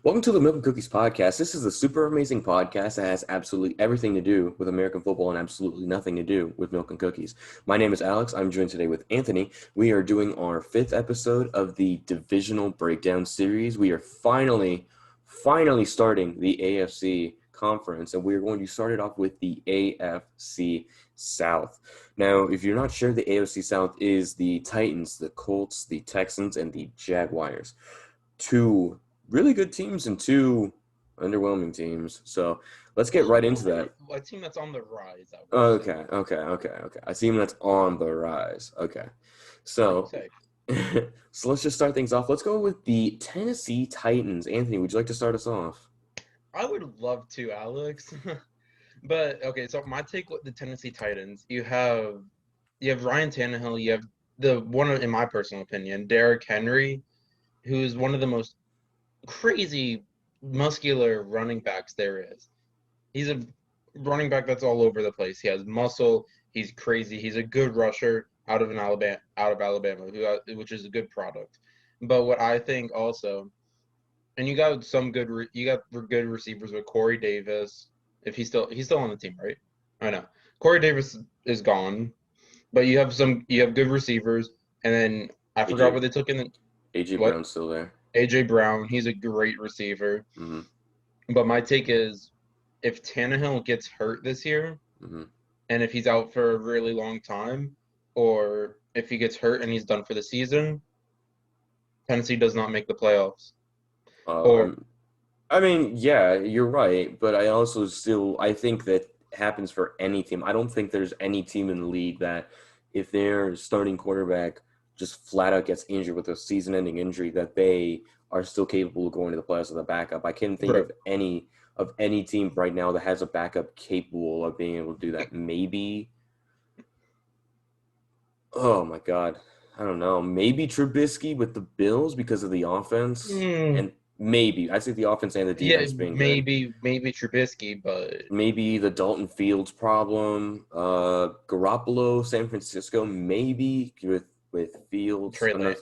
Welcome to the Milk and Cookies podcast. This is a super amazing podcast that has absolutely everything to do with American football and absolutely nothing to do with milk and cookies. My name is Alex. I'm joined today with Anthony. We are doing our fifth episode of the Divisional Breakdown series. We are finally starting the AFC conference, and we're going to start it off with the AFC South. Now, if you're not sure, the AFC South is the Titans, the Colts, the Texans, and the Jaguars. Two really good teams and two underwhelming teams. So let's get right into that. A team that's on the rise, I would say. Okay. A team that's on the rise. Okay. So, so let's just start things off. Let's go with the Tennessee Titans. Anthony, would you like to start us off? I would love to, Alex. But okay, so my take with the Tennessee Titans, you have Ryan Tannehill, you have in my personal opinion, Derrick Henry, who is one of the most crazy muscular running backs there is. He's a running back that's all over the place. He has muscle. He's crazy. He's a good rusher out of Alabama, which is a good product. But what I think also, and you got good receivers with Corey Davis. If he's still on the team, right? I know Corey Davis is gone, but you have good receivers, and then I forgot what they took in the AJ Brown's still there. AJ Brown, he's a great receiver. Mm-hmm. But my take is, if Tannehill gets hurt this year, and if he's out for a really long time, or if he gets hurt and he's done for the season, Tennessee does not make the playoffs. I mean, yeah, you're right, but I think that happens for any team. I don't think there's any team in the league that if their starting quarterback just flat out gets injured with a season-ending injury, that they are still capable of going to the playoffs with a backup. I can't think of any team right now that has a backup capable of being able to do that. Maybe, oh my God, I don't know. Maybe Trubisky with the Bills because of the offense, and maybe I think the offense and the defense being good. Maybe Trubisky, but maybe the Dalton Fields problem. Garoppolo, San Francisco, maybe with Fields. Trey Lance.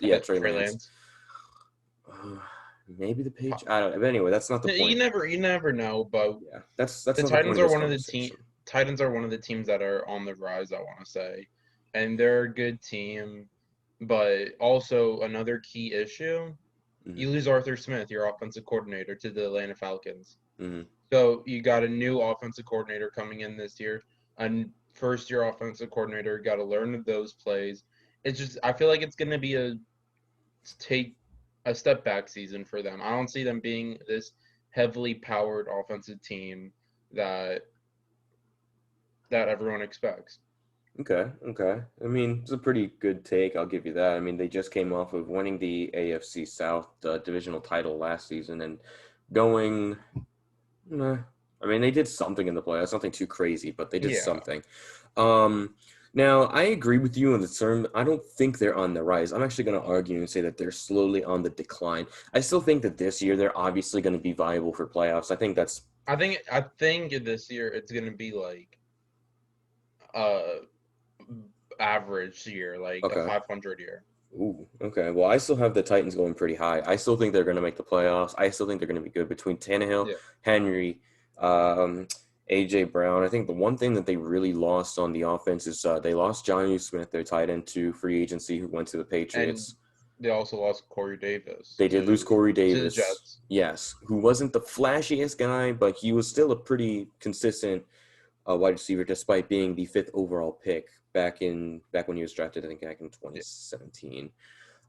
Maybe the Patriots. I don't know. But anyway, that's not the point. You never know, but yeah, that's the Titans are one of the teams. Titans are one of the teams that are on the rise, I want to say, and they're a good team. But also another key issue, you lose Arthur Smith, your offensive coordinator, to the Atlanta Falcons. So you got a new offensive coordinator coming in this year, a first-year offensive coordinator. Got to learn those plays. It's just, I feel like it's going to be a step back season for them. I don't see them being this heavily powered offensive team that everyone expects. Okay. I mean, it's a pretty good take. I'll give you that. I mean, they just came off of winning the AFC South divisional title last season and going. I mean, they did something in the playoffs. Nothing too crazy, but they did something. Now, I agree with you on the term. I don't think they're on the rise. I'm actually going to argue and say that they're slowly on the decline. I still think that this year they're obviously going to be viable for playoffs. I think this year it's going to be like average year, like a 500 year. Ooh, okay. Well, I still have the Titans going pretty high. I still think they're going to make the playoffs. I still think they're going to be good between Tannehill, Henry, AJ Brown. I think the one thing that they really lost on the offense is they lost Jonnu Smith, their tight end, to free agency, who went to the Patriots. And they also lost Corey Davis. They did lose Corey Davis. To the Jets. Yes, who wasn't the flashiest guy, but he was still a pretty consistent wide receiver, despite being the 5th overall pick back when he was drafted, I think back in 2017.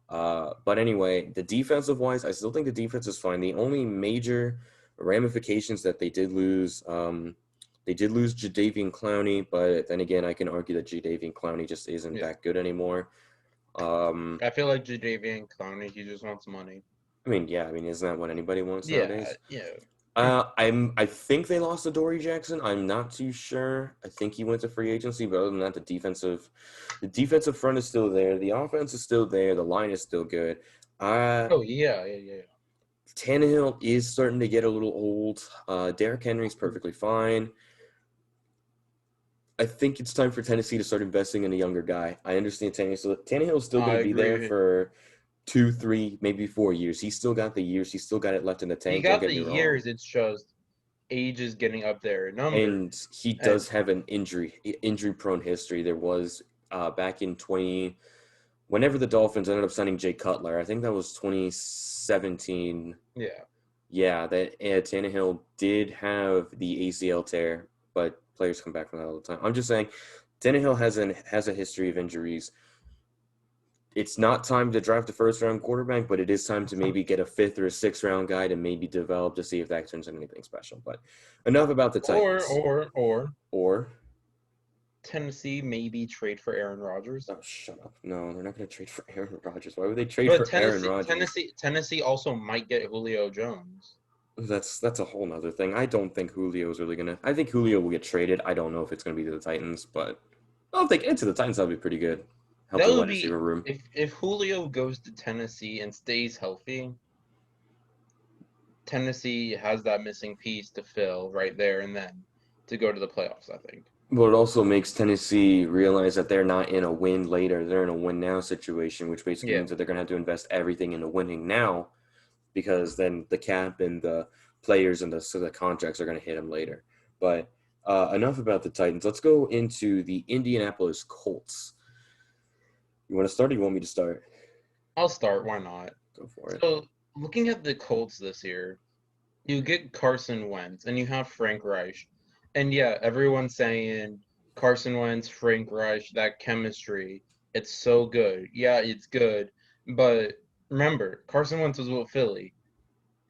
But anyway, the defensive wise, I still think the defense is fine. The only major ramifications that they did lose Jadeveon Clowney, but then again, I can argue that Jadeveon Clowney just isn't that good anymore. I feel like Jadeveon Clowney, he just wants money. I mean, isn't that what anybody wants nowadays? Yeah. I think they lost to Dory Jackson. I'm not too sure. I think he went to free agency, but other than that, the defensive front is still there. The offense is still there. The line is still good. Yeah. Tannehill is starting to get a little old. Derrick Henry's perfectly fine. I think it's time for Tennessee to start investing in a younger guy. I understand Tannehill is still going to be there for 2, 3, maybe 4 years. He's still got the years. He's still got it left in the He tank. Don't got get the me wrong. years. It's just age is getting up there in And numbers. he And does have an injury prone history. There was back in 20, whenever the Dolphins ended up signing Jay Cutler, I think that was 2017. yeah, Yeah, that Tannehill did have the ACL tear, but players come back from that all the time. I'm just saying, Tannehill has a history of injuries. It's not time to draft a first-round quarterback, but it is time to maybe get a fifth or a sixth-round guy to maybe develop to see if that turns into anything special. But enough about the Titans. or Or Tennessee maybe trade for Aaron Rodgers. oh, shut up! No, they're not going to trade for Aaron Rodgers. Why would they trade But for Aaron Rodgers? Tennessee also might get Julio Jones. That's a whole nother thing. I don't think Julio is really gonna. I think Julio will get traded. I don't know if it's gonna be to the Titans, but I don't think into the Titans that'd be pretty good. Help That the would wide be receiver room. if Julio goes to Tennessee and stays healthy. Tennessee has that missing piece to fill right there and then to go to the playoffs, I think. But it also makes Tennessee realize that they're not in a win later; they're in a win now situation, which basically Yeah. means that they're gonna have to invest everything into winning now, because then the cap and the players and the contracts are gonna hit them later. But enough about the Titans. Let's go into the Indianapolis Colts. You want to start, or you want me to start? I'll start. Why not? Go for it. So, looking at the Colts this year, you get Carson Wentz and you have Frank Reich. And yeah, everyone's saying Carson Wentz, Frank Reich, that chemistry, it's so good. Yeah, it's good. But remember, Carson Wentz was with Philly.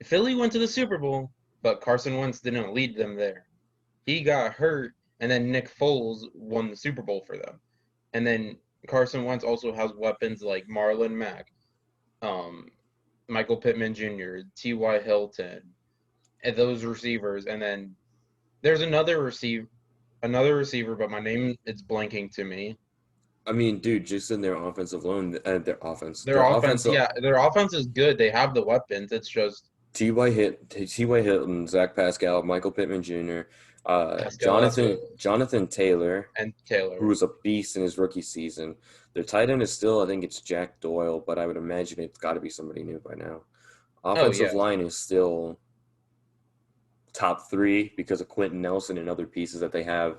Philly went to the Super Bowl, but Carson Wentz didn't lead them there. He got hurt, and then Nick Foles won the Super Bowl for them. And then Carson Wentz also has weapons like Marlon Mack, um, Michael Pittman Jr., T.Y. Hilton, and those receivers. And then there's another receiver, but my name it's blanking to me. I mean, dude, just in their offensive line, their offense, Their their offense, offensive yeah, their offense is good. They have the weapons. It's just T.Y. Hilton, Zach Pascal, Michael Pittman Jr., Pascal Jonathan Taylor, and who Taylor. was a beast in his rookie season. Their tight end is still, I think it's Jack Doyle, but I would imagine it's got to be somebody new by now. Oh Offensive yeah, line is still top three because of Quentin Nelson and other pieces that they have.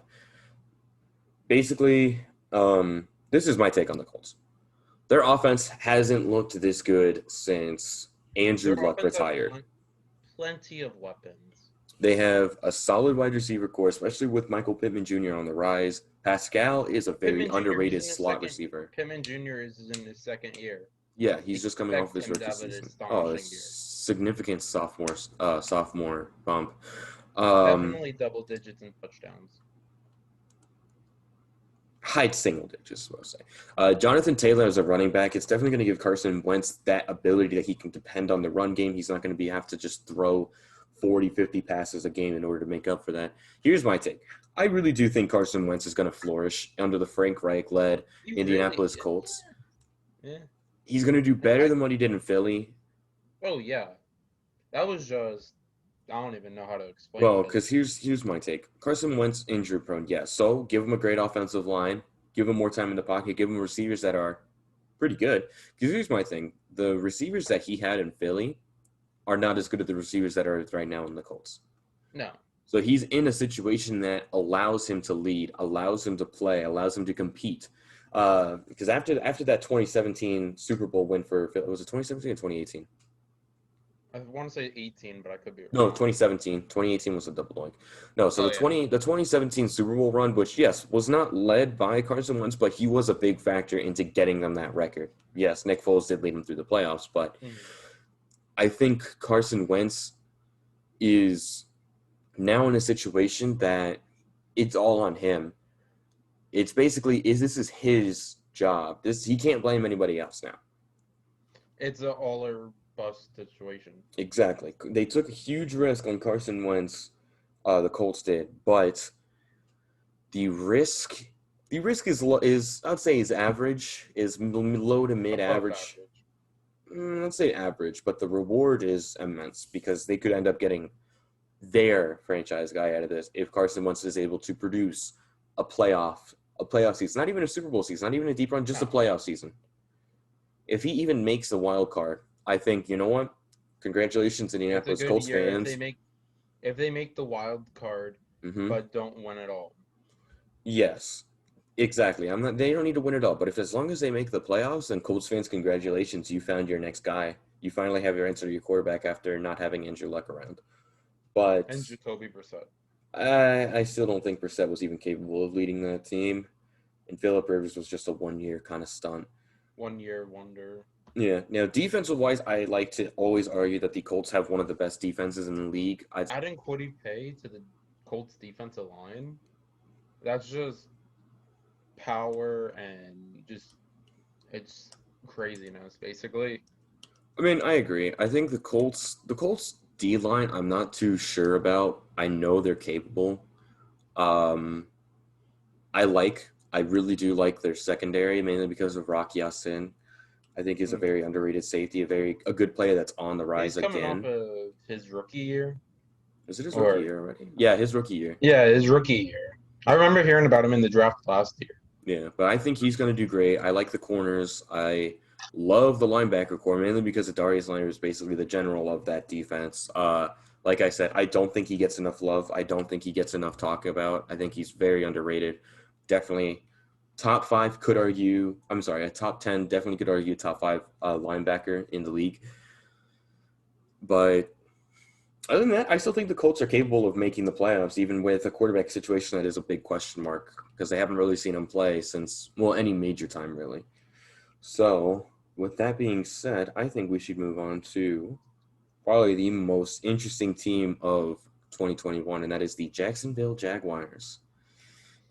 Basically, this is my take on the Colts. Their offense hasn't looked this good since Andrew their Luck offense has retired. plenty of weapons. They have a solid wide receiver core, especially with Michael Pittman Jr. on the rise. Pascal is a very Pittman Jr. is underrated in his slot second. receiver. Pittman Jr. is in his second year. Yeah, he's just coming off Expect his him to rookie have an season. Oh, a astonishing year. significant sophomore bump. Definitely double digits in touchdowns. High single digits, I'll say. Jonathan Taylor as a running back, it's definitely going to give Carson Wentz that ability that he can depend on the run game. He's not going to have to just throw 40, 50 passes a game in order to make up for that. Here's my take. I really do think Carson Wentz is going to flourish under the Frank Reich-led Indianapolis Colts. Yeah. He's going to do better than what he did in Philly. Oh, yeah. That was just – I don't even know how to explain Well, it. because here's my take. Carson Wentz injury prone, yes. So give him a great offensive line. Give him more time in the pocket. Give him receivers that are pretty good. Because here's my thing. The receivers that he had in Philly are not as good as the receivers that are right now in the Colts. No. So he's in a situation that allows him to lead, allows him to play, allows him to compete. Because after that 2017 Super Bowl win was it 2017 or 2018? I want to say 18, but I could be wrong. No, 2017. 2018 was a double doink. No, so the 2017 Super Bowl run, which yes, was not led by Carson Wentz, but he was a big factor into getting them that record. Yes, Nick Foles did lead them through the playoffs, but I think Carson Wentz is now in a situation that it's all on him. It's basically this is his job. He can't blame anybody else now. It's an all or bust situation. Exactly. They took a huge risk on Carson Wentz. The Colts did, but the risk is I'd say is average, is low to mid average. I'd say average, but the reward is immense because they could end up getting their franchise guy out of this if Carson Wentz is able to produce a playoff season, not even a Super Bowl season, not even a deep run, just a playoff season. if he even makes the wild card, I think, you know what? Congratulations, It's a Indianapolis good Colts year fans. if they make the wild card Hmm. but don't win at all. Yes, exactly. I'm not. They don't need to win it all, but if as long as they make the playoffs, then Colts fans, congratulations, you found your next guy. You finally have your answer to your quarterback after not having Andrew Luck around. But And Jacoby Brissett. I still don't think Brissett was even capable of leading that team, and Philip Rivers was just a 1 year kind of stunt. 1 year wonder. Yeah. Now, defensive wise, I like to always argue that the Colts have one of the best defenses in the league. Adding Kwity Paye to the Colts defensive line, that's just power and just it's craziness basically. I mean, I agree. I think the Colts D line, I'm not too sure about. I know they're capable. Um, I really do like their secondary, mainly because of Rocky Ya-Sin. I think he's a Mm. very underrated safety, a good player that's on the He's rise coming off again. of his rookie year. Is it his rookie Or year already? Yeah, his rookie year. yeah, his rookie year. I remember hearing about him in the draft last year. Yeah, but I think he's going to do great. I like the corners. I love the linebacker core, mainly because Darius Leonard is basically the general of that defense. Like I said, I don't think he gets enough love. I don't think he gets enough talk about. I think he's very underrated. Definitely top five could argue. I'm sorry, a top 10 definitely could argue top five linebacker in the league. But other than that, I still think the Colts are capable of making the playoffs, even with a quarterback situation that is a big question mark because they haven't really seen him play since, well, any major time, really. So, with that being said, I think we should move on to probably the most interesting team of 2021, and that is the Jacksonville Jaguars.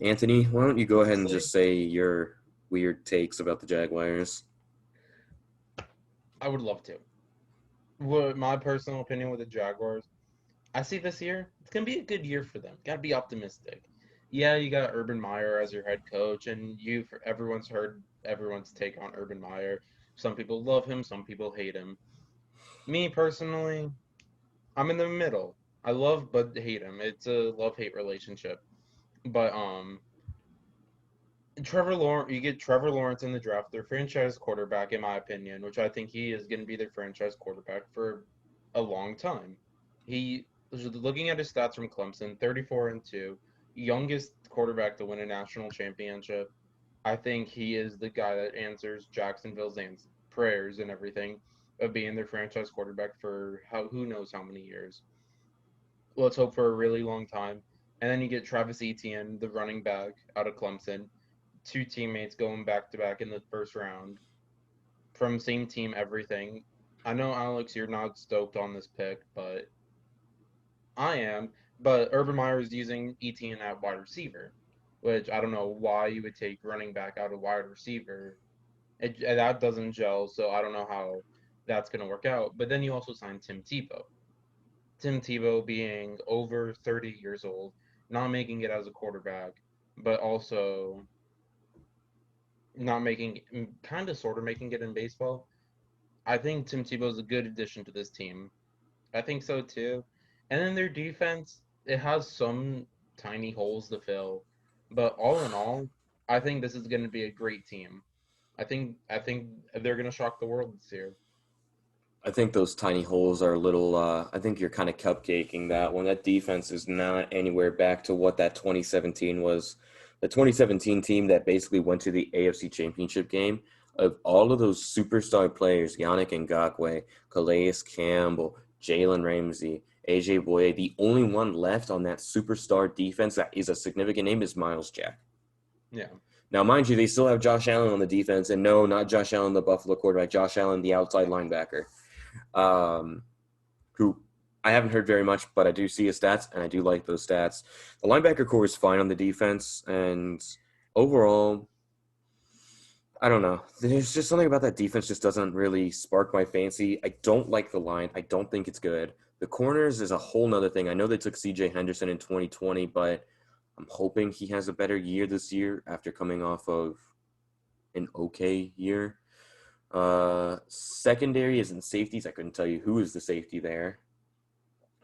Anthony, why don't you go ahead and Honestly, just say your weird takes about the Jaguars? I would love to. What my personal opinion with the Jaguars, I see this year, it's gonna be a good year for them. Gotta be optimistic. Yeah, you got Urban Meyer as your head coach, and everyone's heard everyone's take on Urban Meyer. Some people love him, some people hate him. Me personally, I'm in the middle. I love but hate him. It's a love-hate relationship. But Trevor Lawrence, you get Trevor Lawrence in the draft, their franchise quarterback, in my opinion, which I think he is going to be their franchise quarterback for a long time. He, looking at his stats from Clemson, 34-2, youngest quarterback to win a national championship. I think he is the guy that answers Jacksonville's prayers and everything of being their franchise quarterback for who knows how many years. Let's hope for a really long time. And then you get Travis Etienne, the running back out of Clemson, two teammates going back to back in the first round from same team, everything. I know, Alex, you're not stoked on this pick, but I am. But Urban Meyer is using Etienne at wide receiver, which I don't know why you would take running back out of wide receiver. That doesn't gel, so I don't know how that's going to work out. But then you also signed Tim Tebow. Tim Tebow being over 30 years old, not making it as a quarterback, but also not making, kind of sort of making it in baseball. I think Tim Tebow is a good addition to this team. I think so too. And then their defense, it has some tiny holes to fill, but all in all, I think this is going to be a great team. I think they're going to shock the world this year. I think those tiny holes are a little. I think you're kind of cupcaking that one. That defense is not anywhere back to what that 2017 was. The 2017 team that basically went to the AFC Championship game. Of all of those superstar players, Yannick Ngakoue, Calais Campbell, Jalen Ramsey, AJ Boye, the only one left on that superstar defense that is a significant name is Miles Jack. Yeah. Now, mind you, they still have Josh Allen on the defense, and no, not Josh Allen, the Buffalo quarterback, Josh Allen, the outside linebacker, um, who I haven't heard very much, but I do see his stats, and I do like those stats. The linebacker core is fine on the defense, and overall, I don't know. There's just something about that defense just doesn't really spark my fancy. I don't like the line. I don't think it's good. The corners is a whole nother thing. I know they took C.J. Henderson in 2020, but I'm hoping he has a better year this year after coming off of an okay year. Secondaries and safeties, I couldn't tell you who is the safety there,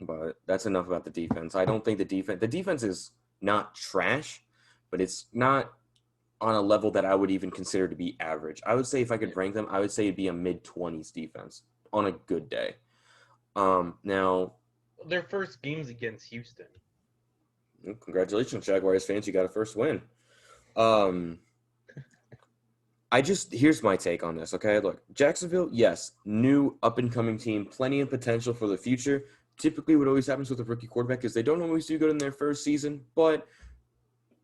but that's enough about the defense. I don't think the defense is not trash, but it's not on a level that I would even consider to be average. I would say if I could rank them, I would say it'd be a mid-20s defense on a good day. Now, Their first games against Houston. congratulations, Jaguars fans, you got a first win. Here's my take on this, okay? Look, Jacksonville, yes, new up-and-coming team, plenty of potential for the future. Typically, what always happens with a rookie quarterback is they don't always do good in their first season, but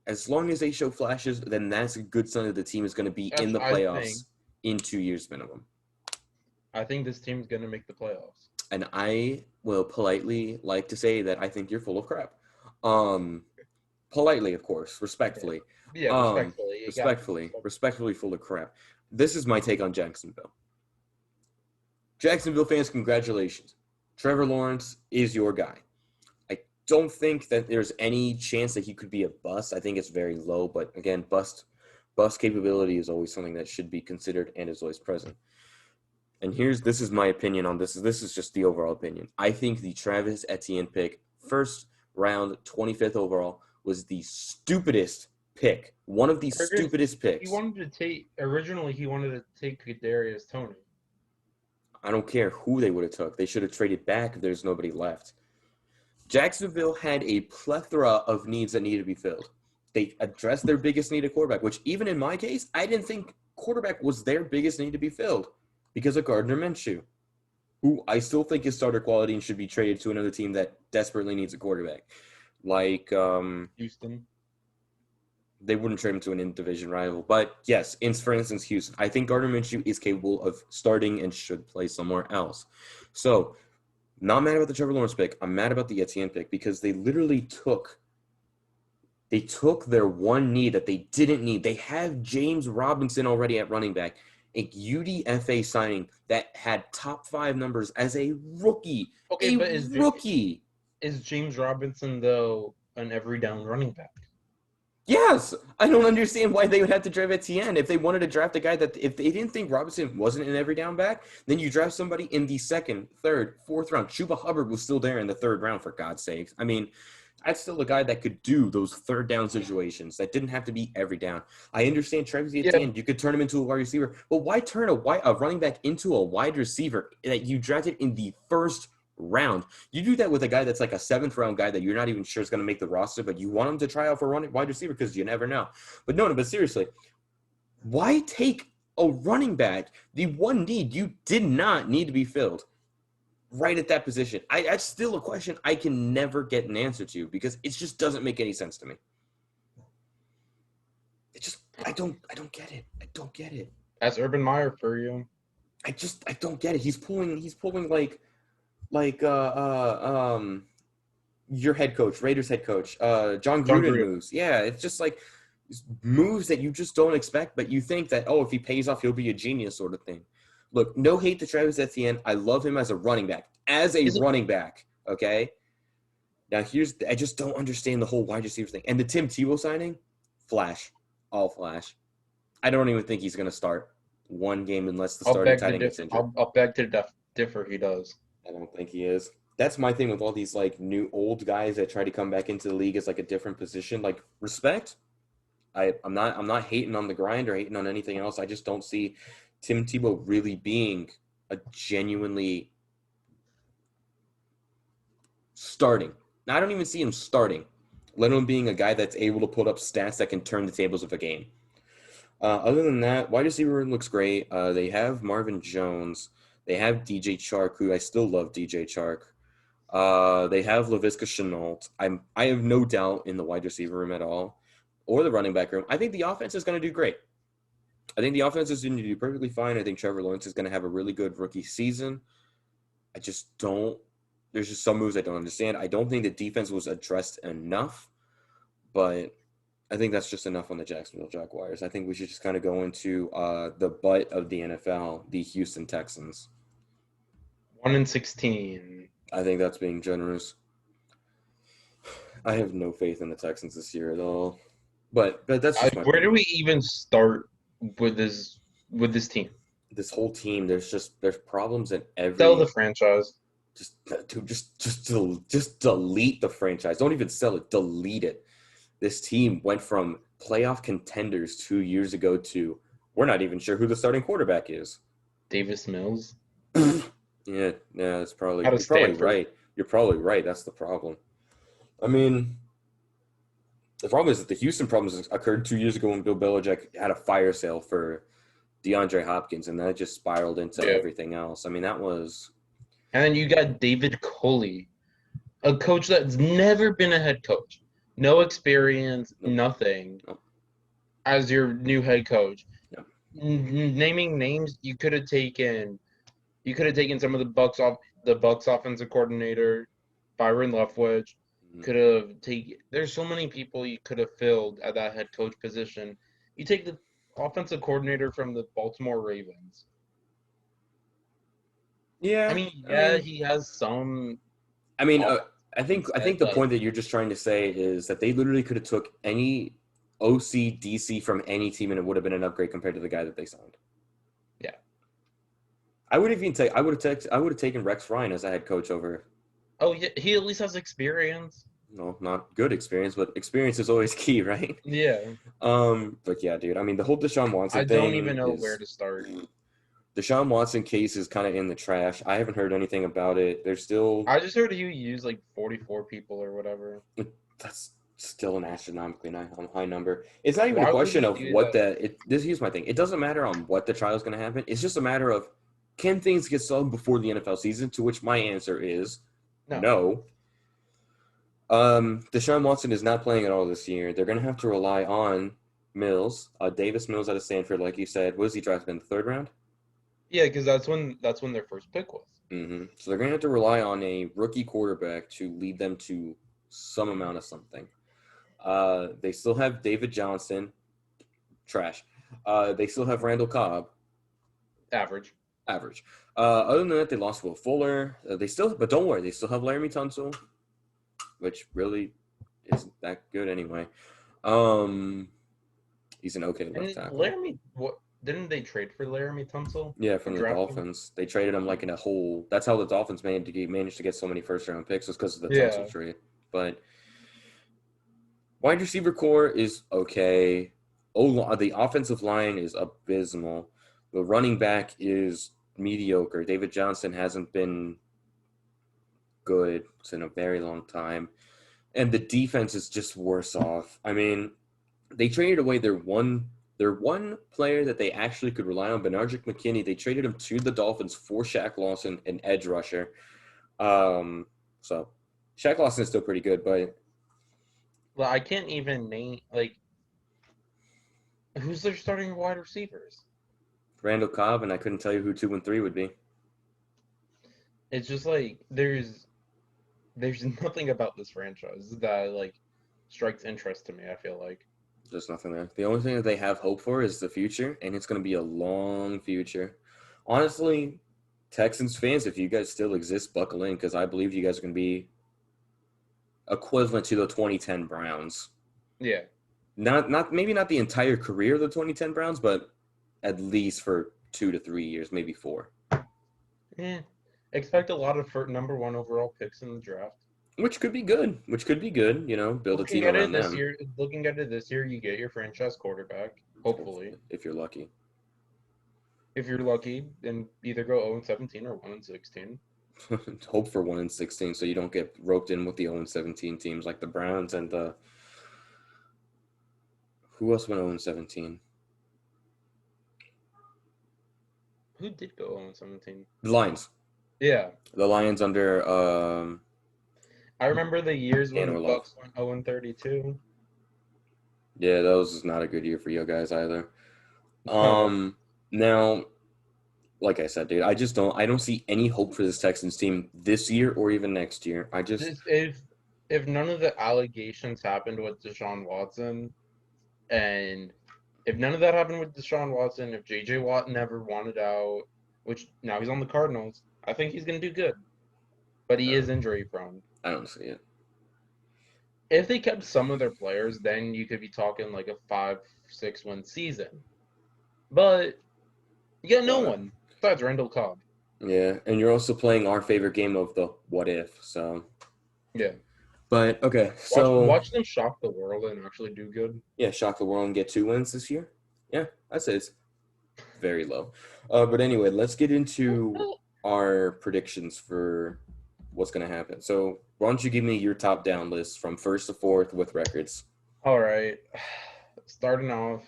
as long as they show flashes, then that's a good sign that the team is going to be in the playoffs in 2 years minimum. I think this team's going to make the playoffs. And I will politely like to say that I think you're full of crap. Politely, of course, respectfully. Yeah, Respectfully full of crap. This is my take on Jacksonville. Jacksonville fans, congratulations. Trevor Lawrence is your guy. I don't think that there's any chance that he could be a bust. I think it's very low, but again, bust capability is always something that should be considered and is always present. And this is my opinion on this. This is just the overall opinion. I think the Travis Etienne pick, first round, 25th overall, was the stupidest pick. One of the stupidest picks. Originally he wanted to take Kadarius Toney. I don't care who they would have took. They should have traded back if there's nobody left. Jacksonville had a plethora of needs that needed to be filled. They addressed their biggest need at quarterback, which even in my case, I didn't think quarterback was their biggest need to be filled because of Gardner Minshew, who I still think is starter quality and should be traded to another team that desperately needs a quarterback. Like Houston. They wouldn't trade him to an in-division rival. But yes, for instance, Houston. I think Gardner Minshew is capable of starting and should play somewhere else. So, not mad about the Trevor Lawrence pick. I'm mad about the Etienne pick because they literally took their one need that they didn't need. They have James Robinson already at running back, a UDFA signing that had top 5 numbers as a rookie. Okay, but is James Robinson, though, an every down running back? Yes, I don't understand why they would have to draft Etienne. If they wanted to draft a guy if they didn't think Robinson wasn't an every down back, then you draft somebody in the 2nd, 3rd, 4th round. Chuba Hubbard was still there in the 3rd round, for God's sakes. I mean, that's still a guy that could do those 3rd down situations. That didn't have to be every down. I understand Travis Etienne. You could turn him into a wide receiver, but why turn a running back into a wide receiver that you drafted in the 1st round? You do that with a guy that's like a 7th round guy that you're not even sure is going to make the roster, but you want him to try out for wide receiver because you never know. But seriously, why take a running back, the one need you did not need to be filled, right at that position? That's still a question I can never get an answer to because it just doesn't make any sense to me. I don't get it. I don't get it. That's Urban Meyer for you. I don't get it. He's pulling your head coach, Raiders head coach, John Gruden moves. Yeah, it's just like moves that you just don't expect, but you think that, if he pays off, he'll be a genius sort of thing. Look, no hate to Travis Etienne. I love him as a running back. Okay? Now, I just don't understand the whole wide receiver thing. And the Tim Tebow signing, all flash. I don't even think he's going to start one game unless the starting tight end gets injured. I'll beg to differ. He does. I don't think he is. That's my thing with all these like new old guys that try to come back into the league as like a different position. Like respect. I'm not hating on the grind or hating on anything else. I just don't see Tim Tebow really being a genuinely starting. Now, I don't even see him starting, let alone being a guy that's able to put up stats that can turn the tables of a game. Other than that, wide receiver looks great. They have Marvin Jones. They have DJ Chark, who I still love DJ Chark. They have Laviska Shenault. I have no doubt in the wide receiver room at all, or the running back room. I think the offense is going to do great. I think the offense is going to do perfectly fine. I think Trevor Lawrence is going to have a really good rookie season. I just don't – there's just some moves I don't understand. I don't think the defense was addressed enough, but I think that's just enough on the Jacksonville Jaguars. I think we should just kind of go into the butt of the NFL, the Houston Texans. 1-16. I think that's being generous. I have no faith in the Texans this year at all. But that's just where do we even start with this team? This whole team, there's problems in every. Sell the franchise. Just delete the franchise. Don't even sell it. Delete it. This team went from playoff contenders 2 years ago to we're not even sure who the starting quarterback is. Davis Mills Yeah, it's probably out of you're probably Stanford. right. You're probably right. That's the problem. I mean, the problem is that the Houston problems occurred 2 years ago when Bill Belichick had a fire sale for DeAndre Hopkins, and that just spiraled into Yeah. everything else. I mean, that was And then you got David Culley, a coach that's never been a head coach, no experience, nope, nothing, nope, as your new head coach. nope. Naming names, you could have taken some of the Bucks offensive coordinator, Byron Leftwich. Mhm. Could have taken. There's so many people you could have filled at that head coach position. You take the offensive coordinator from the Baltimore Ravens. I Yeah, mean, I yeah, mean, he has some I mean, offensive I think mindset, the like point that you're just trying to say is that they literally could have took any OC DC from any team, and it would have been an upgrade compared to the guy that they signed. yeah. I would have even take I would have taken Rex Ryan as a head coach over. Oh yeah, he at least has experience. No, not good experience, but experience is always key, right? Yeah, But yeah, dude. I mean, the whole Deshaun I Watson don't even thing know where is to start. Deshaun Watson case is kind of in the trash. I haven't heard anything about it. There's still I just heard he used like 44 people or whatever. that's still an astronomically high number. It's not even a Why would question he of do what that? the it. This here's my thing. It doesn't matter on what the trial is going to happen. It's just a matter of can things get solved before the NFL season. To which my answer is No. no. Deshaun Watson is not playing at all this year. They're going to have to rely on Mills, Davis Mills out of Stanford, like you said. Was he drafted in the third round? Yeah, because that's when their first pick was. So they're going to have to rely on a rookie quarterback to lead them to some amount of something. They still have David Johnson, trash. They still have Randall Cobb, Average. average. Other than that, they lost Will Fuller. But don't worry, they still have Laramie Tunsil, which really isn't that good anyway. Um, he's an okay left And tackle. Laramie, what didn't they trade for Laramie Tunsil Yeah, or from the draft him? Dolphins, they traded him like in a hole. That's how the Dolphins managed to get so many first round picks was because of the Tunsil Yeah. trade. But wide receiver core is okay. The offensive line is abysmal. The running back is mediocre. David Johnson hasn't been good in a very long time. And the defense is just worse off. I mean, they traded away their one player that they actually could rely on, Benardrick McKinney. They traded him to the Dolphins for Shaq Lawson, an edge rusher. So Shaq Lawson is still pretty good, but Well, I can't even name like who's their starting wide receivers. Randall Cobb, and I couldn't tell you who 2 and 3 would be. It's just like there's nothing about this franchise that like strikes interest to me, I feel like. There's nothing there. The only thing that they have hope for is the future, and it's going to be a long future. Honestly, Texans fans, if you guys still exist, buckle in because I believe you guys are going to be equivalent to the 2010 Browns. Yeah. Not maybe not the entire career of the 2010 Browns, but at least for 2 to 3 years, maybe 4. Yeah. Expect a lot of number one overall picks in the draft. Which could be good. Build a team around them Looking at it this year, you get your franchise quarterback, hopefully. if you're lucky. If you're lucky, and either go 0-17 or 1-16. Hope for 1-16 so you don't get roped in with the 0-17 teams like the Browns and the who else went 0-17? Who did go 0-17? The Lions. Yeah. The Lions under I remember the years when Dan the Orlov. Bucks went 0-32. Yeah, that was not a good year for you guys either. No. Now, like I said, dude, I don't see any hope for this Texans team this year or even next year. This if none of the allegations happened with Deshaun Watson, and if none of that happened with Deshaun Watson, if JJ Watt never wanted out, which now he's on the Cardinals, I think he's gonna do good. But he is injury prone. I don't see it. If they kept some of their players, then you could be talking like a 5-6 win season. But you got no one besides Randall Cobb. Yeah, and you're also playing our favorite game of the what if. So Yeah. But okay, Watch so watch them shock the world and actually do good. yeah, shock the world and get 2 wins this year. Yeah, I'd say it's very low. But anyway, let's get into our predictions for what's going to happen. So, why don't you give me your top down list from first to fourth with records? All right. Starting off,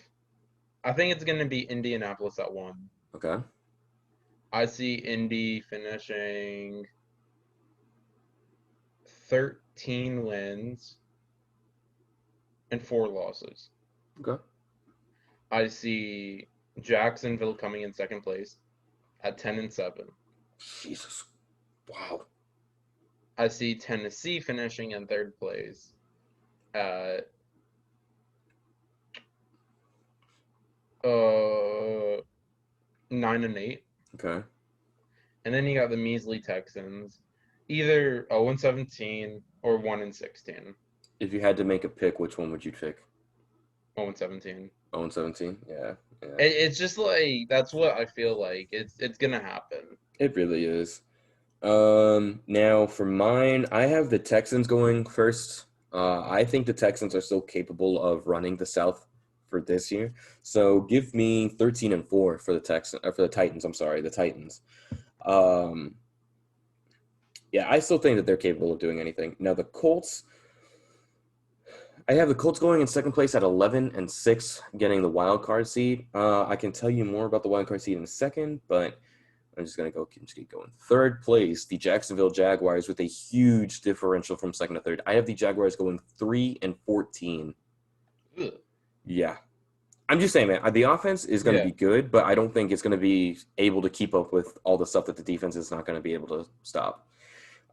I think it's gonna be Indianapolis at 1. Okay. I see Indy finishing 13 wins and 4 losses. Okay. I see Jacksonville coming in second place at 10-7. Jesus. Wow. I see Tennessee finishing in third place at 9-8. Okay. And then you got the measly Texans, either 0-17 or 1-16. If you had to make a pick, which one would you pick? 0-17. 0-17? Yeah. Yeah. It's just like that's what I feel like. It's gonna happen. It really is. Now for mine, I have the Texans going first. I think the Texans are still capable of running the South for this year. So give me 13-4 for the for the Titans. I'm sorry, the Titans. Um, yeah, I still think that they're capable of doing anything. Now the Colts, I have the Colts going in second place at 11-6, getting the wild card seed. I can tell you more about the wild card seed in a second, but I'm just gonna keep going. Third place, the Jacksonville Jaguars with a huge differential from second to third. I have the Jaguars going 3-14. Ugh. Yeah, I'm just saying, man. The offense is going to Yeah. be good, but I don't think it's going to be able to keep up with all the stuff that the defense is not going to be able to stop.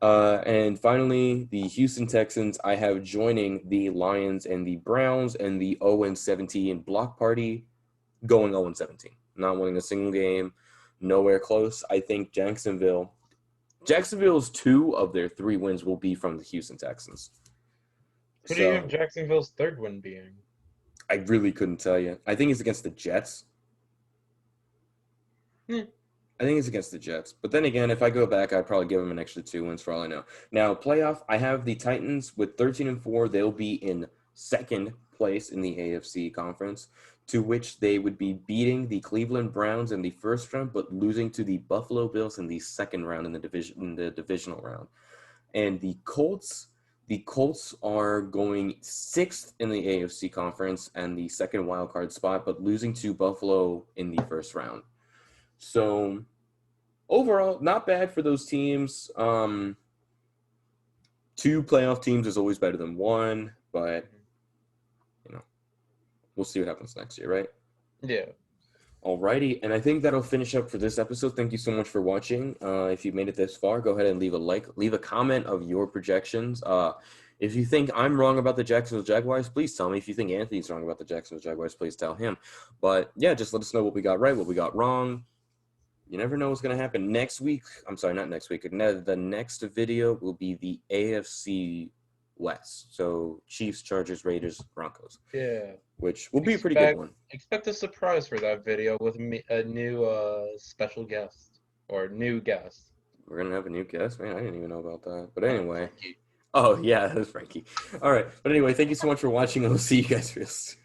And finally, the Houston Texans, I have joining the Lions and the Browns and the 0-17 block party going 0-17. Not winning a single game, nowhere close. I think Jacksonville's 2 of their 3 wins will be from the Houston Texans. Who do you have So Jacksonville's third win being? I really couldn't tell you. I think it's against the Jets. Hmm. I think it's against the Jets. But then again, if I go back, I'd probably give them an extra 2 wins for all I know. Now, playoff, I have the Titans with 13-4. They'll be in second place in the AFC conference, to which they would be beating the Cleveland Browns in the first round, but losing to the Buffalo Bills in the second round in the divisional round. And the Colts are going sixth in the AFC conference and the second wild card spot, but losing to Buffalo in the first round. So overall, not bad for those teams. 2 playoff teams is always better than 1, but we'll see what happens next year, right? Yeah. Alrighty, and I think that'll finish up for this episode. Thank you so much for watching. If you made it this far, go ahead and leave a like, leave a comment of your projections. If you think I'm wrong about the Jacksonville Jaguars, please tell me. If you think Anthony's wrong about the Jacksonville Jaguars, please tell him. But yeah, just let us know what we got right, what we got wrong. You never know what's going to happen next week. I'm sorry, not next week. The next video will be the AFC West. So Chiefs, Chargers, Raiders, Broncos. Yeah. Which will be a pretty good one. Expect a surprise for that video with a new special guest or new guest. We're going to have a new guest? Man, I didn't even know about that. But anyway. Frankie. Oh, yeah, that's Frankie. All right. But anyway, thank you so much for watching, and we'll see you guys real soon.